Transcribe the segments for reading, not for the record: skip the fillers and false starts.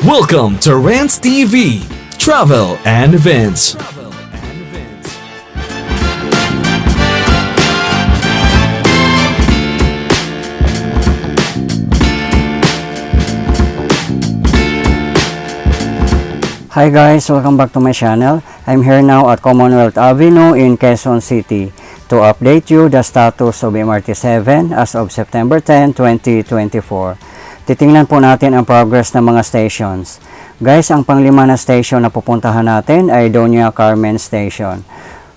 Welcome to Rants TV, Travel and Events. Hi guys, welcome back to my channel. I'm here now at Commonwealth Avenue in Quezon City to update you the status of MRT-7 as of September 10, 2024. Titingnan po natin ang progress ng mga stations. Guys, ang panglima na station na pupuntahan natin ay Doña Carmen Station.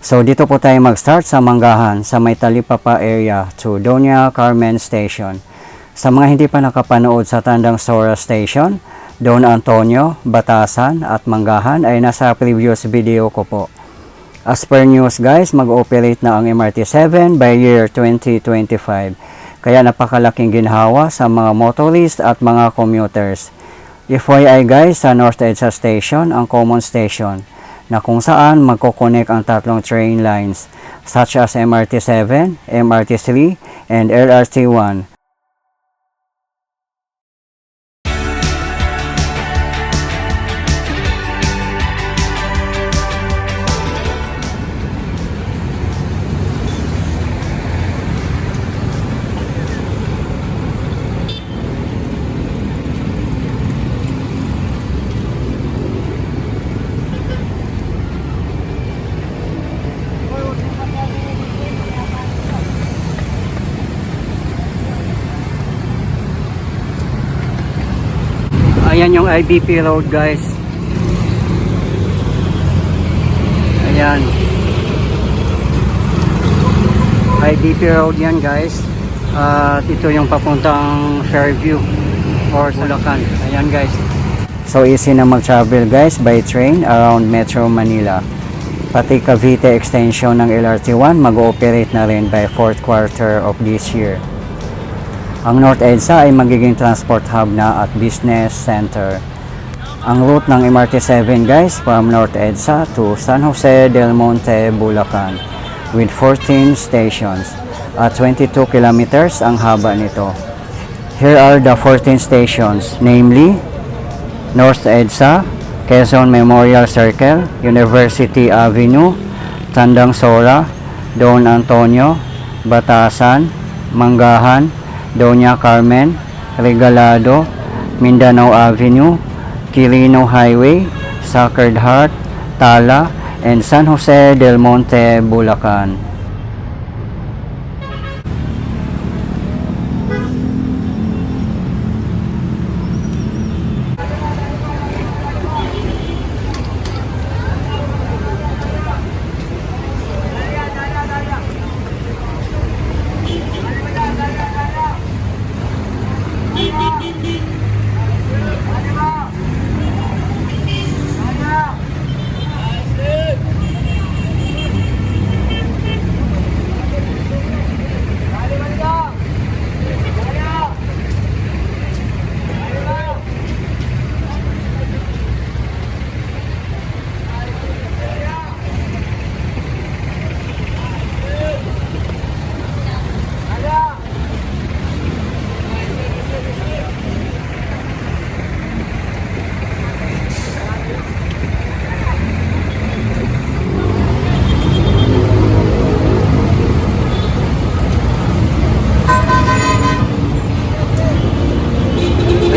So dito po tayo mag-start sa Manggahan sa may Talipapa area to Doña Carmen Station. Sa mga hindi pa nakapanood sa Tandang Sora Station, Don Antonio, Batasan at Manggahan ay nasa previous video ko po. As per news guys, mag-operate na ang MRT-7 by year 2025. Kaya napakalaking ginhawa sa mga motorist at mga commuters. FYI guys, sa North EDSA Station ang common station na kung saan magkoconnect ang tatlong train lines such as MRT-7, MRT-3 and LRT-1. Ayan yung IBP Road guys. Ayan. IBP Road yan guys. At ito yung papuntang Fairview or Bulacan. Ayan guys. So easy na mag-travel guys by train around Metro Manila. Pati Cavite extension ng LRT-1 mag-ooperate na rin by 4th quarter of this year. Ang North EDSA ay magiging transport hub na at business center. Ang route ng MRT-7 guys from North EDSA to San Jose del Monte, Bulacan with 14 stations at 22 kilometers ang haba nito. Here are the 14 stations, namely North EDSA, Quezon Memorial Circle, University Avenue, Tandang Sora, Don Antonio, Batasan, Manggahan, Doña Carmen, Regalado, Mindanao Avenue, Quirino Highway, Sacred Heart, Tala, and San Jose del Monte, Bulacan.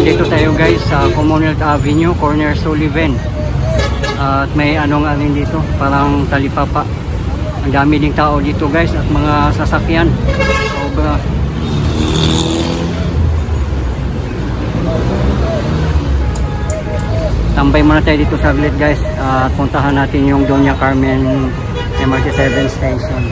Dito tayo guys sa Commonwealth Avenue, corner Sullivan. At may anong alin dito, parang Talipapa. Ang dami ding tao dito guys at mga sasakyan. Sobra. Tambay muna tayo dito saglit guys at puntahan natin yung Doña Carmen MRT-7 station.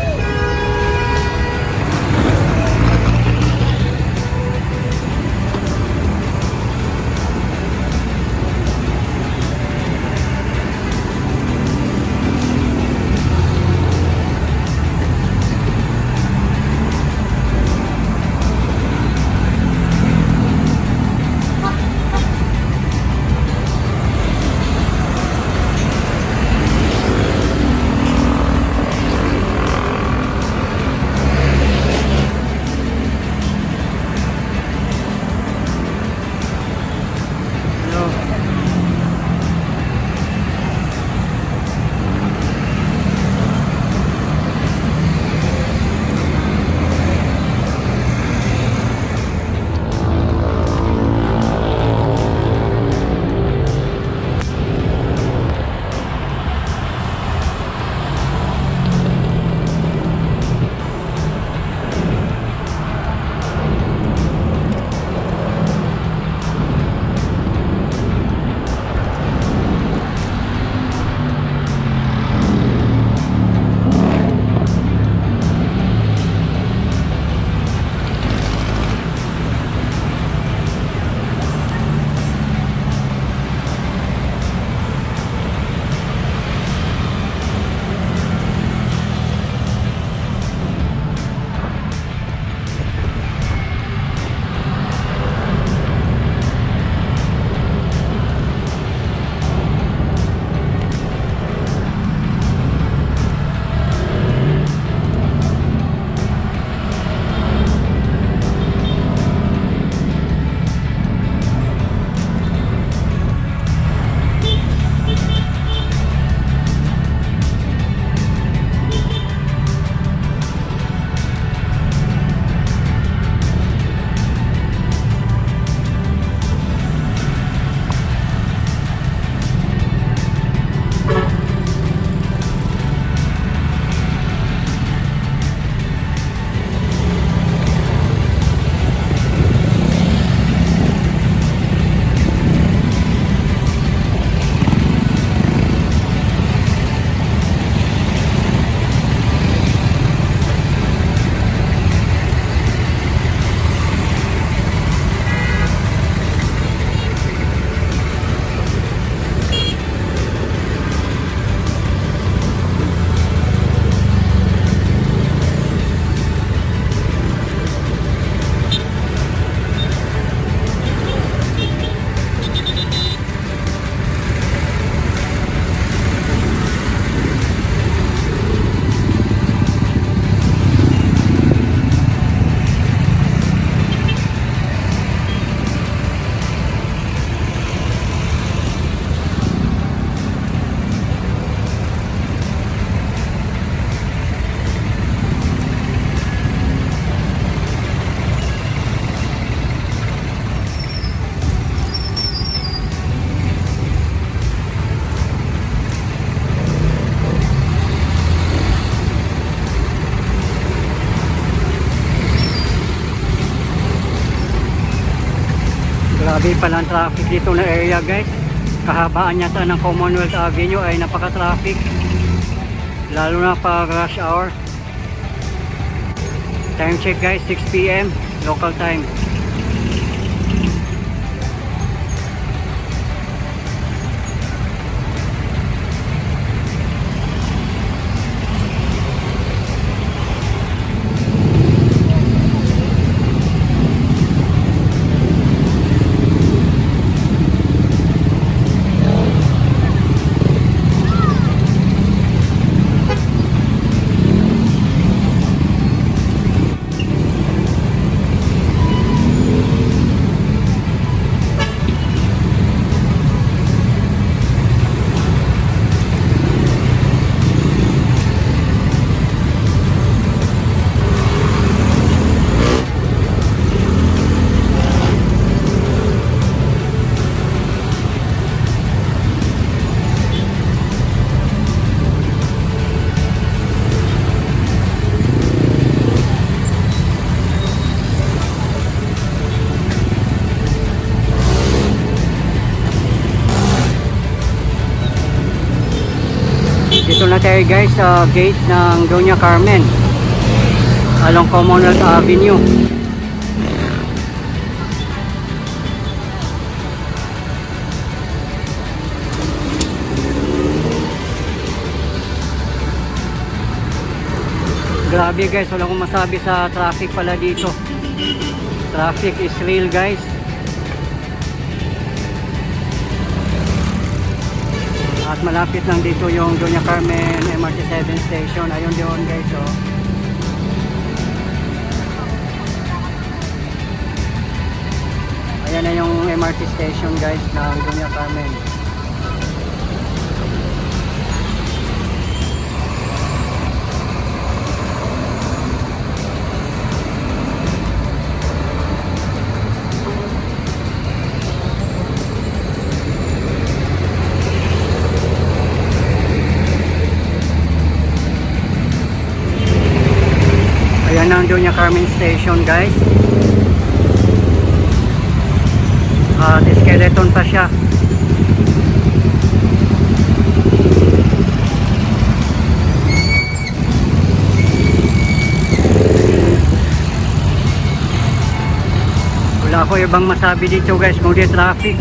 Grabe pala ang traffic dito na area guys. Kahabaan yata ng Commonwealth Avenue ay napaka-traffic. Lalo na pag rush hour. Time check guys, 6 PM local time. Dito na tayo guys sa gate ng Doña Carmen along Commonwealth Avenue. Grabe guys, wala akong masabi sa traffic pala dito. Traffic is real guys. At malapit lang dito yung Doña Carmen MRT 7 station. Ayun doon guys, oh. Ayan na yung MRT station guys ng Doña Carmen. Ayan ang Doña Carmen Station guys. Skeleton pa siya. Wala ko ibang masabi dito guys, kung di traffic.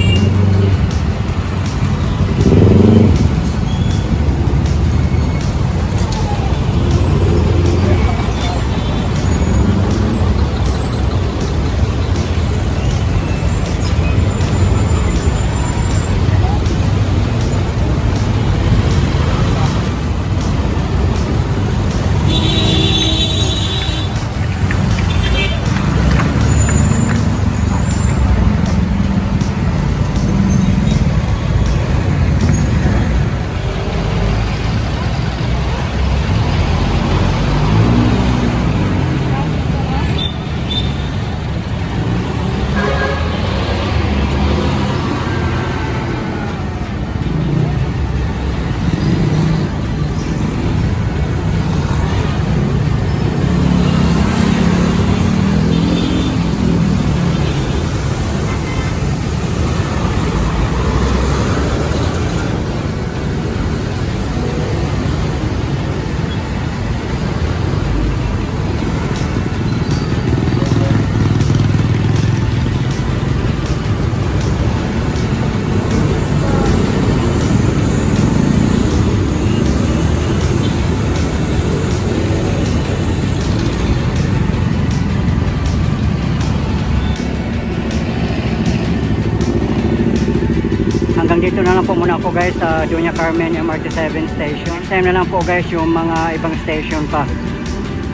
Hanggang dito na lang po muna ako guys sa Doña Carmen MRT 7 station. Next time na lang po guys yung mga ibang station pa.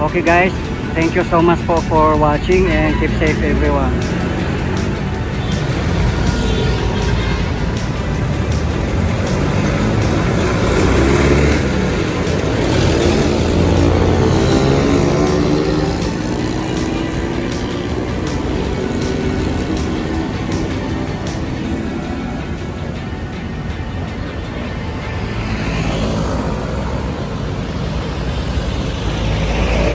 Okay guys, thank you so much po for watching and keep safe everyone.